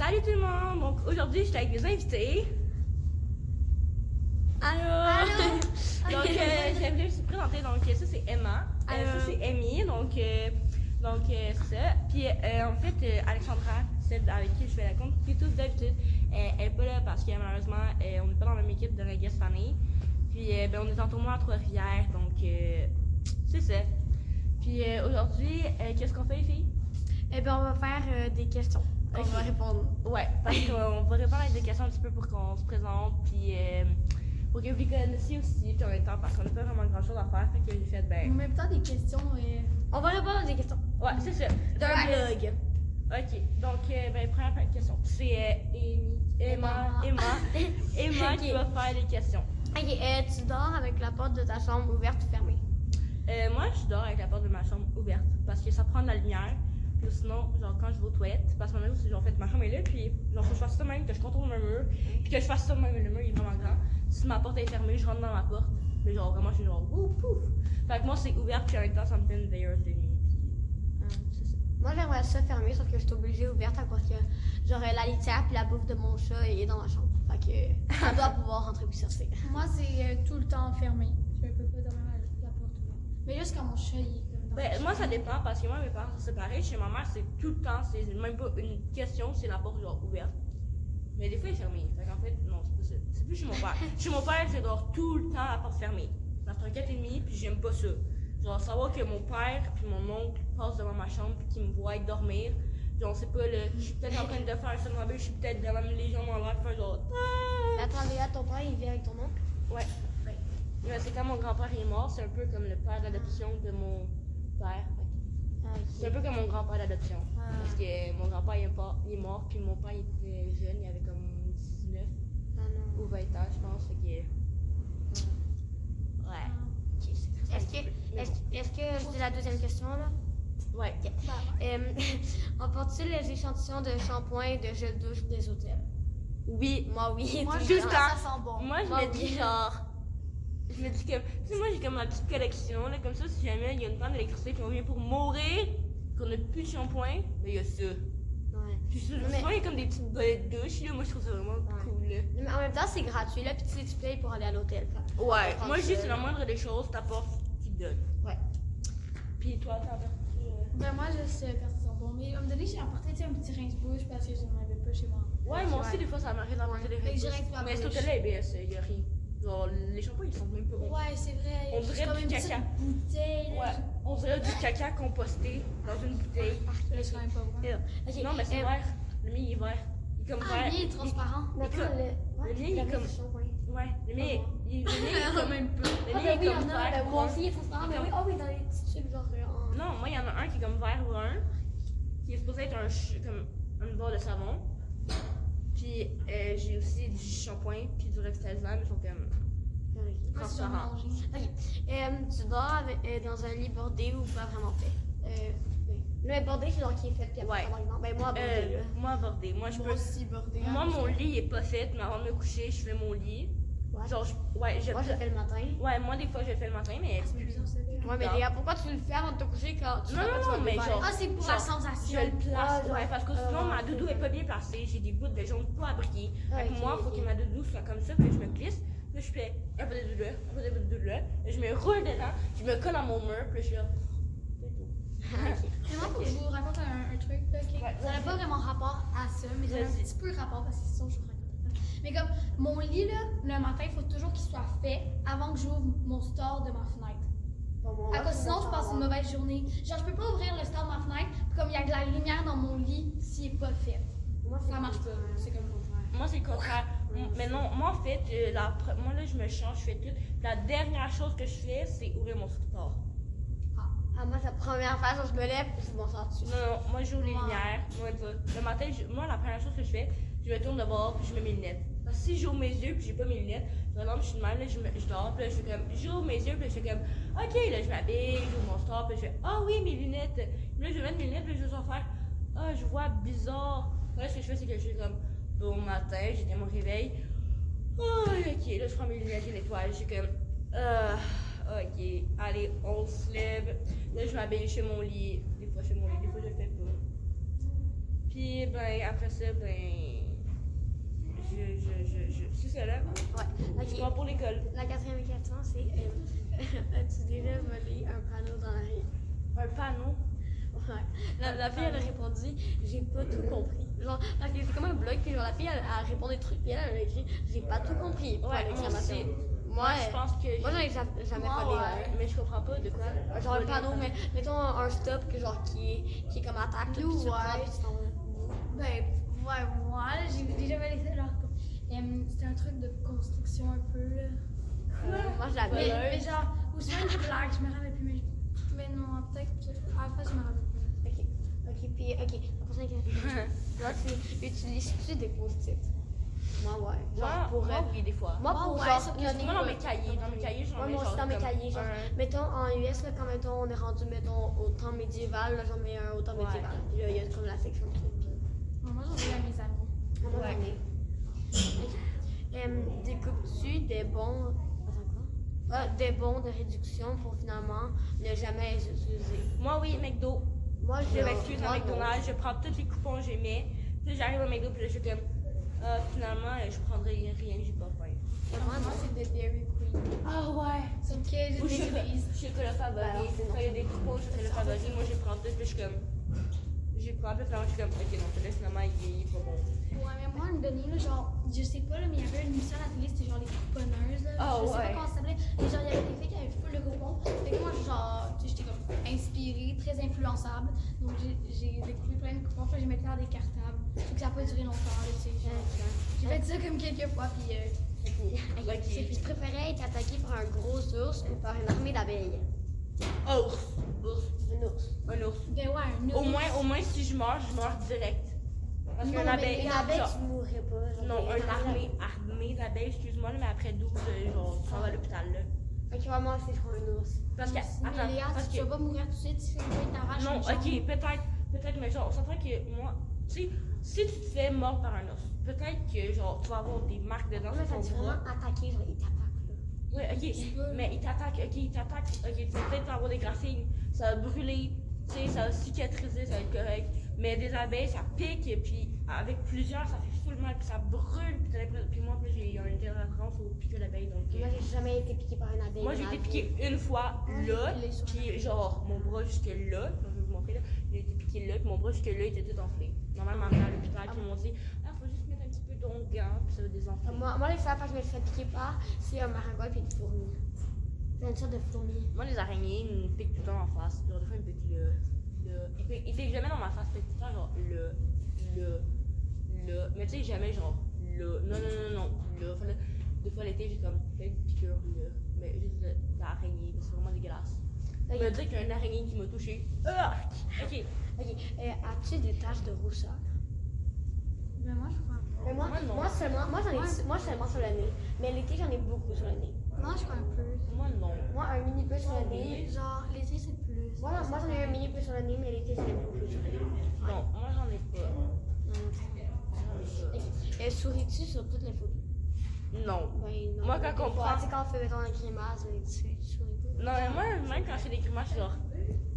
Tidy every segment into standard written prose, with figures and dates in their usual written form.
Salut tout le monde! Donc aujourd'hui, je suis avec mes invités. Allô! Donc, j'ai voulu se présenter. Donc, ça, c'est Emma. Ça, c'est Amy. Donc c'est ça. Puis, en fait, Alexandra, celle avec qui je fais la compte, puis tous d'habitude, elle n'est pas là parce que malheureusement, on n'est pas dans la même équipe de la guest famille. Puis, on est en tournoi à Trois-Rivières. Donc, c'est ça. Puis, aujourd'hui, qu'est-ce qu'on fait, les filles? Eh bien, on va faire des questions. Okay. On va répondre. Ouais, parce qu'on va répondre à des questions un petit peu pour qu'on se présente, puis pour que vous les connaissiez aussi, puis en même temps, parce qu'on n'a pas vraiment grand chose à faire, fait que j'ai fait, En même temps, des questions. On va répondre à des questions. Ouais, c'est ça. D'un blog. Ok, donc, première question. C'est Emma qui va faire les questions. Ok, tu dors avec la porte de ta chambre ouverte ou fermée? Moi, je dors avec la porte de ma chambre ouverte, parce que ça prend de la lumière. Puis sinon, genre quand je vais aux toilettes, parce que ma mère aussi, genre, en fait, ma chambre est là, puis genre, faut que je fasse ça même, que je contourne le mur, puis que je fasse ça même, le mur il est vraiment grand. Si ma porte est fermée, je rentre dans ma porte, mais genre, vraiment, je suis genre, ouf, pouf! Fait que moi, c'est ouvert, puis en même temps, ça me fait une veilleuse de nuit, puis c'est ça. Moi, j'aimerais ça fermer, sauf que je suis obligée ouverte à cause que j'aurais la litière puis la bouffe de mon chat est dans ma chambre. Fait que ça doit pouvoir rentrer puis sortir. Moi, c'est tout le temps fermé. Je peux pas dormir avec la porte ouverte. Mais juste quand mon chat il est comme dans Ben, moi, ça dépend, parce que moi, mes parents sont séparés. Chez ma mère, c'est tout le temps, c'est même pas une question, c'est la porte genre ouverte. Mais des fois, elle est fermée. Fait qu'en fait, non, c'est pas ça. C'est plus chez mon père. Chez mon père, c'est genre tout le temps la porte fermée. Ça fait 4h30, puis j'aime pas ça. Genre, savoir que mon père puis mon oncle passent devant ma chambre puis qu'ils me voient dormir. Genre, c'est pas le. Je suis peut-être en train de faire un somnambule, je suis peut-être dans les jambes en l'air, faire genre. Attendez, là, ton père, il vient avec ton oncle? Ouais. Mais c'est quand mon grand-père est mort, c'est un peu comme le père d'adoption de mon père. C'est un peu comme mon grand-père d'adoption. Parce que mon grand-père il est mort, puis mon père il était jeune, il avait comme 19 ou 20 ans, je pense. Fait que. Ouais. Est-ce que je dis la deuxième question là? Ouais. Emportes-tu les échantillons de shampoing et de gel douche des hôtels? Oui. Moi, oui. Moi, tout tout le le temps. temps. ça sent bon. Moi, je Moi, me dis oui. genre. Je me dis que. Tu sais, moi, j'ai comme ma petite collection, là, comme ça, si jamais il y a une panne d'électricité puis on vient pour mourir, qu'on n'a plus de shampoing, ben il y a ça. Ouais. Puis souvent, il y a comme des petites bolettes de douche, là, moi, je trouve ça vraiment cool, là. Mais en même temps, c'est gratuit là, puis tu payes pour aller à l'hôtel. Ouais, prendre moi, je dis, ça. c'est la moindre des choses, t'apportes ce qu'ils te donnent. Ouais. Puis toi, t'apportes. Ben, moi, je sais quand ça sent bon. Mais à un moment donné, j'ai apporté un petit rince-bouche parce que je n'en avais pas chez moi. Ouais, moi aussi, des fois, ça m'arrive d'apporter des Fait que j'ai rince-bouches. rince pour la Mais cet bouche. hôtel-là est BS, il y a rien. Genre, les shampoings, ils sont même pas bons. Ouais, c'est vrai. On dirait C'est comme du une caca. petite bouteille. Ouais, on dirait du caca composté dans une bouteille. Là, c'est quand même pas bon. Ok. Non, mais c'est vert. Le mien, il est vert. Il est comme Ah, vert. lui, il est transparent. Mais comme- le mien, il est comme- Ouais, le mien, il est comme même peu. Le Ah, mien ben est oui, comme il y en a. vert. Ben, moi aussi, il est transparent. Il est Mais oui, comme- oh oui, dans les petits tubes, genre. Non, moi, il y en a un qui est comme vert brun, qui est supposé être comme une barre de savon. Puis j'ai aussi du shampoing, puis du Rextalzan, mais ils sont comme Moi, c'est transparents. mélangé. Tu dors dans un lit bordé ou pas vraiment fait? Le bordé, c'est genre qui est fait, puis après, Ouais. par exemple. Ben, moi, bordé, là. Moi, bordé. Moi, je Moi peux. aussi, bordé. Moi, mon lit il est pas fait, mais avant de me coucher, je fais mon lit. Ouais. Genre, ouais, Moi, je le fais le matin. Ouais, moi, des fois, je le fais le matin, mais. C'est bizarre, ça. Ouais, mais Non. Léa, pourquoi tu le fais avant de te coucher quand tu Non, sais pas non, que tu vas non, mais le faire? genre- Ah, c'est pour Genre, la sensation. Je le place, genre, ouais, parce que sinon ma doudou est pas bien placée, j'ai des bouts de jaune pas abriés. Fait que ok, moi, faut ok. que ma doudou soit comme ça, puis je me glisse, puis je fais un peu de doudou là, un peu de doudou là, et je me roule dedans, je me colle à mon mur, puis je suis là. C'est tout. Mais moi, faut que je vous raconte un truc. Là, ok? Ouais, Ça n'a pas vraiment rapport à ça, mais ça a un Vas-y. petit peu rapport parce que sinon, je vous raconte. Mais comme mon lit, là, le matin, il faut toujours qu'il soit fait avant que j'ouvre mon store de ma fenêtre. À cause sinon, je passe une mauvaise journée. Genre, je peux pas ouvrir le store de ma fenêtre, puis comme il y a de la lumière dans mon lit, s'il est pas fait. Ça marche pas. C'est comme ça. Moi, c'est le contraire. Mais non, moi, en fait, moi là, je me change, je fais tout. La dernière chose que je fais, c'est ouvrir mon store. Ah, moi, c'est la première fois que je me lève, je m'en sors dessus. Non, non, moi, j'ouvre les Ouais. lumières. Moi, le matin, moi, la première chose que je fais, je me tourne de bord, puis je mets mes lunettes. Parce que si j'ouvre mes yeux, puis j'ai pas mes lunettes, par exemple, je suis de même, là, je dors, puis là, je fais comme, j'ouvre mes yeux, puis là, je fais comme, ok, là, je m'habille, j'ouvre mon store, puis je fais, ah oui, mes lunettes. Puis là, je vais mettre mes lunettes, puis je vais faire, ah, je vois bizarre. Puis là, ce que je fais, c'est que je suis comme, bon matin, j'étais mon réveil. Oh, ok, là, je prends mes lunettes, je les nettoie, je suis comme, ok, allez, on se lève. Là, je m'habille chez mon lit. Des fois, chez mon lit, des fois, je le fais pas. Puis, ben, après ça, ben. C'est ça là. Ouais. Je Ok. pars pour l'école. La quatrième question, c'est as-tu déjà volé un panneau dans la rue? Un panneau. Ouais. La fille, elle a répondu, j'ai pas tout compris. Genre, parce que c'est comme un blog, puis genre, la fille, elle a répondu des trucs, puis elle a écrit, j'ai pas tout compris. Pour Ouais, moi l'exclamation. aussi. Moi, je pense que. moi, j'en ai jamais Moi, volé ouais, mais je comprends pas de quoi. Genre un voler panneau, mais mettons un stop que, genre, qui est comme attaque, tout, Nous, puis tu ouais. prends, puis tu t'en vas. Ben, ouais, moi, là, j'ai déjà volé ça, genre, c'était un truc de construction un peu, là. Moi, je l'avais. Mais genre, ou soit une blague, je me rappelle plus, mais non, peut-être, à la fin, je me rappelle plus. Ok, la prochaine question. Là, tu utilises-tu des post-it? Moi, ouais. Genre, pour. Moi, oui, des fois. Moi, pour ouais, genre. ça, noter, Moi, dans mes cahiers, j'en Ouais, mets moi aussi genre dans mes comme cahiers, genre, mettons en US, là, quand mettons, on est rendu, mettons, au temps médiéval, là, j'en mets un au temps Ouais. médiéval. Puis là, il y a comme la section de trucs. Moi, j'en ai à mes amis. Moi, Ouais. j'en ai. Ok. Découpes-tu des bons. Attends, quoi? Des bons de réduction pour finalement ne jamais les utiliser? Moi, oui, McDo. Moi, Je m'excuse à moi, McDonald's, je prends tous les coupons que j'ai mis. Puis j'arrive au McDo, puis là, je suis comme. Finalement, je prendrai rien, j'ai pas faim. Moi, c'est de Dairy Queen. Ah ouais! Sauf que j'ai Ou des cookies. chocolat favori. Quand il y a des coupons chocolat favori, moi, je prends tout, puis je suis comme. J'ai pris un peu, finalement, je suis comme, ok, non, celui-là, finalement, il est pas bon. Ouais, mais moi, une donnée, là, genre, je sais pas, là, mais il y avait une émission à la télé, c'était genre les couponneuses, là. Ah, je sais ouais. pas comment ça s'appelait. Mais genre, il y avait des filles qui avaient full de coupons. Fait que moi, genre, tu sais, j'étais comme inspirée, très influençable. Donc, j'ai découpé plein de coupons, puis là, je mettais dans des cartables. Fait que ça a pas duré longtemps, là, tu sais. Genre, j'ai fait ça comme quelques fois, puis. Tu préférais être attaqué par un gros ours ou par une armée d'abeilles? Ours. Un ours. Un ours. Ben ouais, un Au moins, si je meurs direct. Parce Non, qu'un mais abeille. une abeille, genre- tu mourrais pas. Genre, Non, une un armée d'abeilles, excuse-moi, là, mais après 12, genre, tu vas à l'hôpital, là. Ok, ouais, moi aussi, je prends un ours. Parce que. Mais Attends, Léa, parce si tu que. vas pas mourir tout de suite, si quelqu'un t'arrache Non, une jambe. ok, peut-être, mais genre, on s'entend que moi, tu sais, si tu te fais mort par un ours, peut-être que, genre, tu vas avoir des marques dedans Non, mais sur ça ton dit bras. vraiment attaquer, genre, il t'attaque, là. Oui, ok, mais il t'attaque, ok, tu vas peut-être avoir des grassines, ça va brûler, tu sais, ça va cicatriser, ça va être correct. Mais des abeilles, ça pique, et puis avec plusieurs, ça fait full mal, puis ça brûle, puis t'as l'impression. Puis moi, j'ai une intolérance au piqûres d'abeilles, donc. Moi, j'ai jamais été piqué par une abeille. Moi, j'ai été piqué une fois là, puis genre, mon bras jusque là, donc je vais vous montrer là, j'ai été piqué là, puis mon bras jusque là était tout enflé. Normalement, m'a amené à l'hôpital, puis ils m'ont dit, ah, faut juste mettre un petit peu d'onguent, puis ça va désenfler. Moi, les fois que je me suis fait piquer par, c'est un maringouin puis une fourmi. C'est une sorte de fourmi. Moi, les araignées, ils me piquent tout le temps en face. Genre, des fois, ils me piquent là. Ils piquent jamais dans ma face, ils piquent tout le temps, genre, là. Mais tu sais, jamais, genre, là. Non. Là. Enfin, là, des fois, l'été, j'ai comme plein de piqûres, là. Mais juste d'araignées, c'est vraiment dégueulasse. Ok. Je me dire qu'il y a une araignée qui m'a touché. Ok. As-tu des taches de rousseur? Ben moi, je crois pas. Mais Moi, non. moi seulement sur le nez. Mais l'été, j'en ai beaucoup sur le nez. Moi, je crois un peu. Moi, non. Moi, un mini peu sur le nez. Genre, l'été, c'est plus. Moi, j'en ai un mini peu sur le nez, mais l'été, j'en ai beaucoup sur le nez. Non, moi, j'en ai pas. Souris-tu sur toutes les photos? Non. Ben, non. Moi, quand Des on fois, prend- tu sais, quand on fait, mettons, un grimace, tu souris pas. Non, mais moi, même quand je fais des grimaces, je suis genre.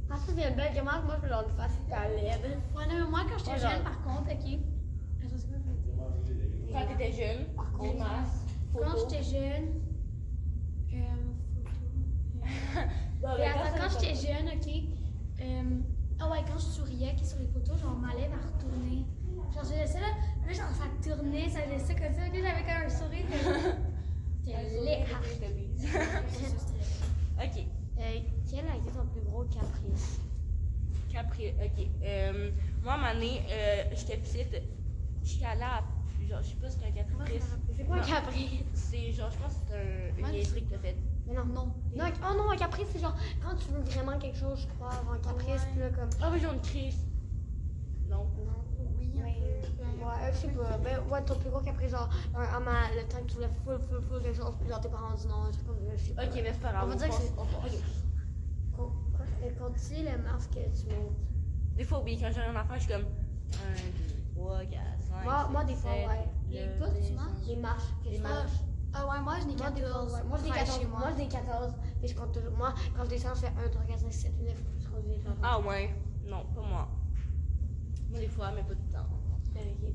Quand tu fais une belle grimace, moi, je fais genre une face hyper laide. Ouais, non, mais moi, quand j'étais Ouais, jeune, genre. par contre, ok. Je sais pas ce que je veux dire. Quand t'étais jeune, Par contre, grimace, Quand photo. j'étais jeune. Bon, Et mais attends, quand ça, j'étais jeune, ok. Ah ouais, quand je souriais, ok, sur les photos, genre, ma lèvre a retourné. Genre, je laissais là, genre, ça tournait, ça laissait comme ça, ok, j'avais comme un sourire. C'était laid. Ok. Quel a été ton plus gros caprice? Ok. Moi, à un moment donné, j'étais petite. J'étais allée à. Genre, je sais pas si c'est un caprice. C'est quoi un Non. caprice? C'est genre, je pense que c'est une Ouais, niaiserie que t'as faite. Mais non. Non. Non, oh non, un caprice, c'est genre quand tu veux vraiment quelque chose, je crois, avoir un caprice, puis là, comme. Ah, mais j'ai une crise. Non. Non. Oui, un peu. Ouais, je sais pas. Ben, ouais, ton plus gros caprice, genre, le temps que tu voulais full quelque chose, puis genre, tes parents disent non, un truc comme ça, je sais pas. Ok, mais c'est pas grave. On va dire que c'est. Ok. Ok. Continue le masque que tu montes. Des fois, oui, quand j'ai un enfant, je suis comme 1, 2, 3, 4, 5. Moi, des fois, ouais. Les pas, tu marches? Les marches. Les je marches. Ah ouais, moi, je n'ai Moi, des fois, 14. ouais. Moi, je dis 14. chez moi. Moi, je dis 14. Et je compte toujours. Moi, quand je descends, je fais 1, 3, 4, 5, 6, 7, 8, 9, 10, 11, 12, 13. Ah, ouais. Non, pas moi. Moi, des fois, mais pas tout le temps. Ok.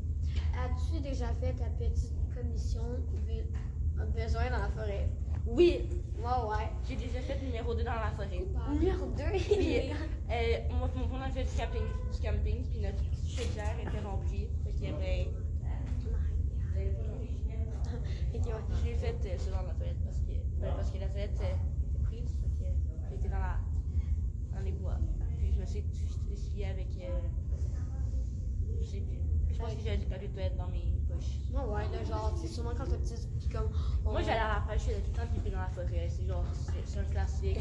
As-tu déjà fait ta petite commission besoin dans la forêt? Oui, Moi, ouais. j'ai déjà fait numéro 2 dans la forêt. Numéro 2. Puis, moi, mon on a fait du camping, puis notre chaudière était remplie. Fait qu'il y avait. Ok, ouais. J'ai fait ça dans la toilette parce que la toilette était prise. Fait que j'étais dans les bois. Puis je me suis essuyée avec. Je sais plus. Je pense que j'avais du papier de toilette dans mes poches. Moi, ouais, là, genre, c'est sûrement quand t'es petite, puis comme. Moi, j'allais à la pêche, j'allais tout le temps pipi dans la forêt. C'est genre, c'est un classique.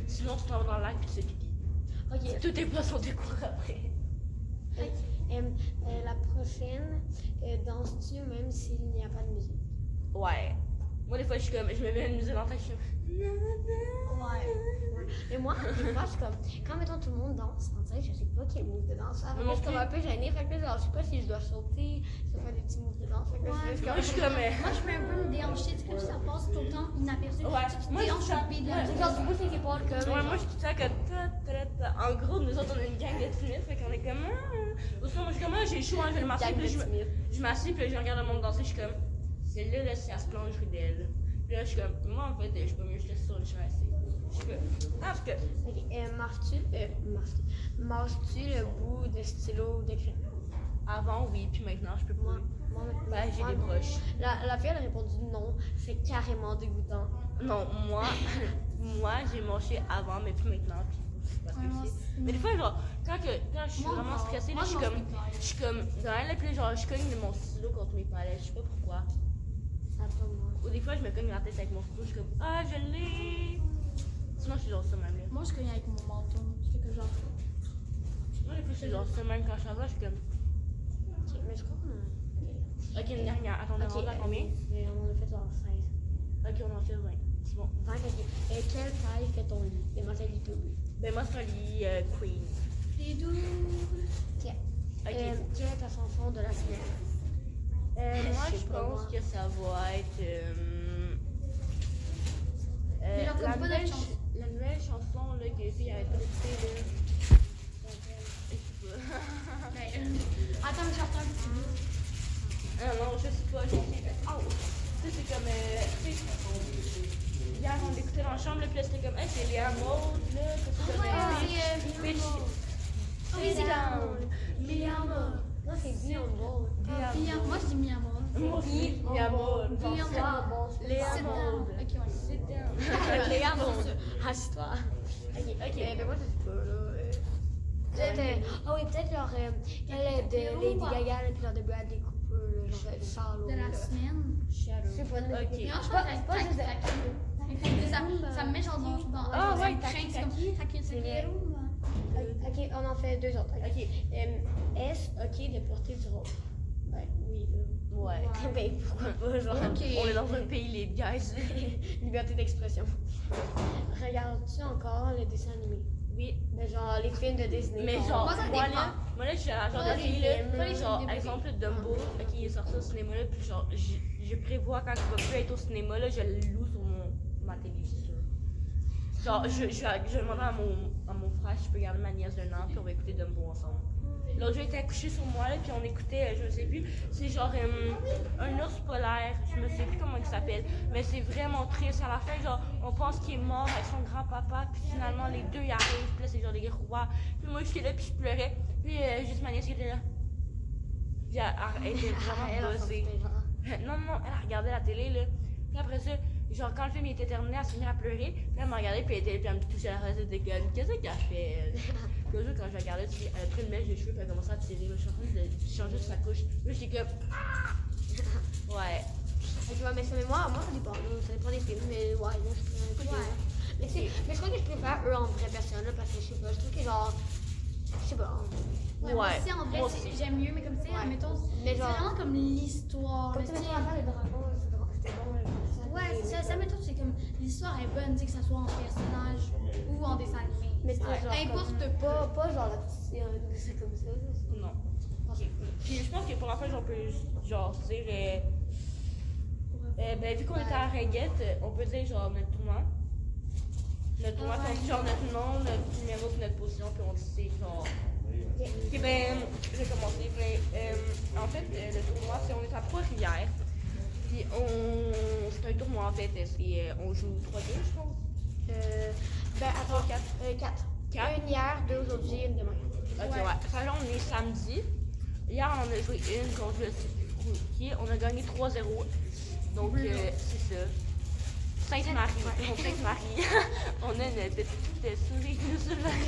Sinon, tu t'en vas dans le lac puis tu fais pipi. Ok. Tous tes poissons découvrent après. La prochaine, danses-tu même s'il n'y a pas de musique? Ouais. Moi, des fois, je me mets une musique dans la tête, je suis comme. Ouais. Et moi, des fois, je suis comme, quand mettons tout le monde danse, on dirait que je sais pas quel move de danse faire. Moi Je suis comme non un peu gênée, fait que là, genre, je sais pas si je dois sauter, si je dois faire des petits moves de danse. Fait que là, Ouais. je suis Moi, juste je suis comme. Moi, je fais un peu me déhancher. Tu sais, comme ça passe tout le temps inaperçu. Ouais. Tu te Moi, déhanches c'est ça. sur le pied de la Ouais. C'est genre, tu bouges tes épaules comme. Ouais, moi, je suis tout ça que. En gros, nous autres, on a une gang de timides, fait qu'on est comme. Ou sinon, moi, je suis comme, j'ai chaud, hein, je vais le masser, Gang puis de là, timide. je m'assieds, puis là, je regarde le monde danser, je suis comme. C'est là, si elle se plonge d'elle. Puis là, je suis comme. Moi, en fait, je suis pas mieux, je laisse sur le chemin assis. Je suis comme. Ah, parce que. Ok, marches-tu le bout de stylo ou de crayon? Avant, oui, puis maintenant, je peux Moi, plus. moi, Ben, j'ai moi, des non. broches. La fille, elle a répondu non, c'est carrément dégoûtant. Non, moi, j'ai mangé avant, mais plus maintenant. Puis c'est parce que Ouais, moi c'est. aussi. Mais des fois, genre, quand je suis Moi, vraiment non. stressée, là, Moi, je suis je mange comme. plus tard. Je suis comme. Dans elle, puis là, genre, je cogne mon stylo contre mes palettes. Je sais pas pourquoi. Attends, moi. Ou des fois, je me cogne la tête avec mon stylo. Je suis comme. Ah, je l'ai. Sinon, je suis genre ça même là. Moi, je cogne avec mon menton. Je fais que genre. Moi, des fois, je suis genre ça même quand je suis en bas. Je suis comme. Ok, mais je crois qu'on a. Ok, une dernière. Attends, on est Ok, rendu à combien? mais on a fait genre 16. Ok, on en fait 20. C'est bon. 20, ok. Et quelle taille fait ton lit? Et moi, c'est lit double. Ben, moi, c'est un lit queen. Les doux. Ok. Ok. Quelle est ta chanson de la semaine? Moi, je sais je pas, pense moi. que ça va être. Mais genre, comme la, pas nouvelle, notre chanson. la nouvelle chanson là, que les filles avaient posté là. Je sais pas. Attends, mais j'entends un petit bout. Ah non, je sais pas. Oh! Tu sais, c'est comme. Tu sais, hier, on l'écoutait dans la chambre, là, puis là, c'était comme. Hey, c'est Léa Maud, là. Ouais, Bitch. oui, c'est down. Léa Maud. Non, c'est Beyond Ball. Mia. Moi, je dis Mia Maud. Moi aussi, Léa Maud. Beyond Ball. Léa Sit down. Maud. Ok, ouais. Sit down. Léa Maud. Assis-toi. Ok, Ok. mais moi, je sais pas, là. Peut-être. Ah oui, peut-être genre. Elle est de Lady Gaga, là, puis genre de Bradley Cooper, là, genre de Charlotte. De la semaine. Je sais pas, Ok. Mais moi, je Pas- pense que pas tac, juste de- tac, tac. Ça me met genre dans Ah, dans ouais, un tac, train, c'est tac. comme tac, tac, C'est tac. Ok, on en fait deux autres. Ok. Est-ce ok de porter du rose? Ouais, oui, là. Ouais. Ben, pourquoi pas, genre. Ok. On est dans un pays libre, guys. Liberté d'expression. Regardes-tu encore les dessins animés? Oui. Mais genre les films de Disney. Mais genre, Moi, ça moi dépend. là, je suis la genre Pas de les fille là, films, pas les genre, films de bébé. exemple, Dumbo, qui est sorti au cinéma là, puis genre, je prévois quand il va plus être au cinéma là, je le loue sur ma télé, c'est sûr. Genre, je vais demander à mon frère si je peux garder ma nièce d'un an, puis on va écouter Dumbo ensemble. L'autre jour, il était couché sur moi là, puis on écoutait, je sais plus, c'est genre un ours polaire, je me sais plus comment il s'appelle, mais c'est vraiment triste. À la fin, genre, on pense qu'il est mort avec son grand-papa, puis finalement les deux y arrivent, puis là c'est genre des rois. Puis moi j'étais là, puis je pleurais, puis juste ma nièce qui était là. Puis elle était vraiment buzzée. Non, elle regardait la télé là. Puis après ça, genre quand le film était terminé, elle s'est mise à pleurer, puis elle m'a regardé, puis elle me touchait la face, elle était comme, qu'est-ce qu'elle fait? Puis le jour, quand je regardais, elle a pris une mèche de cheveux, puis elle a commencé à tirer. Je suis en train de changer sa couche. Là, j'étais comme. Ouais. Ok, ouais, mais moi, ça dépend. Ça dépend des films, mais ouais, moi, je préfère. Ouais. Mais, mais je crois que je préfère eux en vraie personne, là, parce que je sais pas, je trouve que genre. Je sais pas. Ouais, moi Ouais. aussi, en vrai, Moi aussi. j'aime mieux, mais comme tu sais, Ouais. admettons, Mais c'est genre- vraiment comme l'histoire. Comme là, tu tu sais, sais. l'affaire des dragons, c'était bon, là. Ouais, ça mettons, c'est comme l'histoire est bonne, tu sais, que ça soit en personnage ou en dessin animé. Mais c'est Ouais. genre. Importe Pas genre la petite. C'est comme ça, là. Non. Puis je pense que pour la fin, on peut genre dire. Ben, vu qu'on était à Ringuette, on peut dire genre notre tournoi. Notre tournoi, Ah ouais. puis on dit genre notre nom, notre numéro, puis notre position, puis on dit c'est genre. Ok, ben, je vais commencer. En fait, le tournoi, on est à Trois-Rivières. Puis c'est un tournoi en fait. On joue 3 games, je pense. Ben, attends, 4. 4. 4. Une hier, 2 aujourd'hui, une demain. Ok, ouais. Ça, là, on est samedi. Hier, on a joué une contre le qui. On a gagné 3-0. Donc, c'est ça. Sainte-Marie. Contre Sainte-Marie. On a une petite souris qui nous surveille.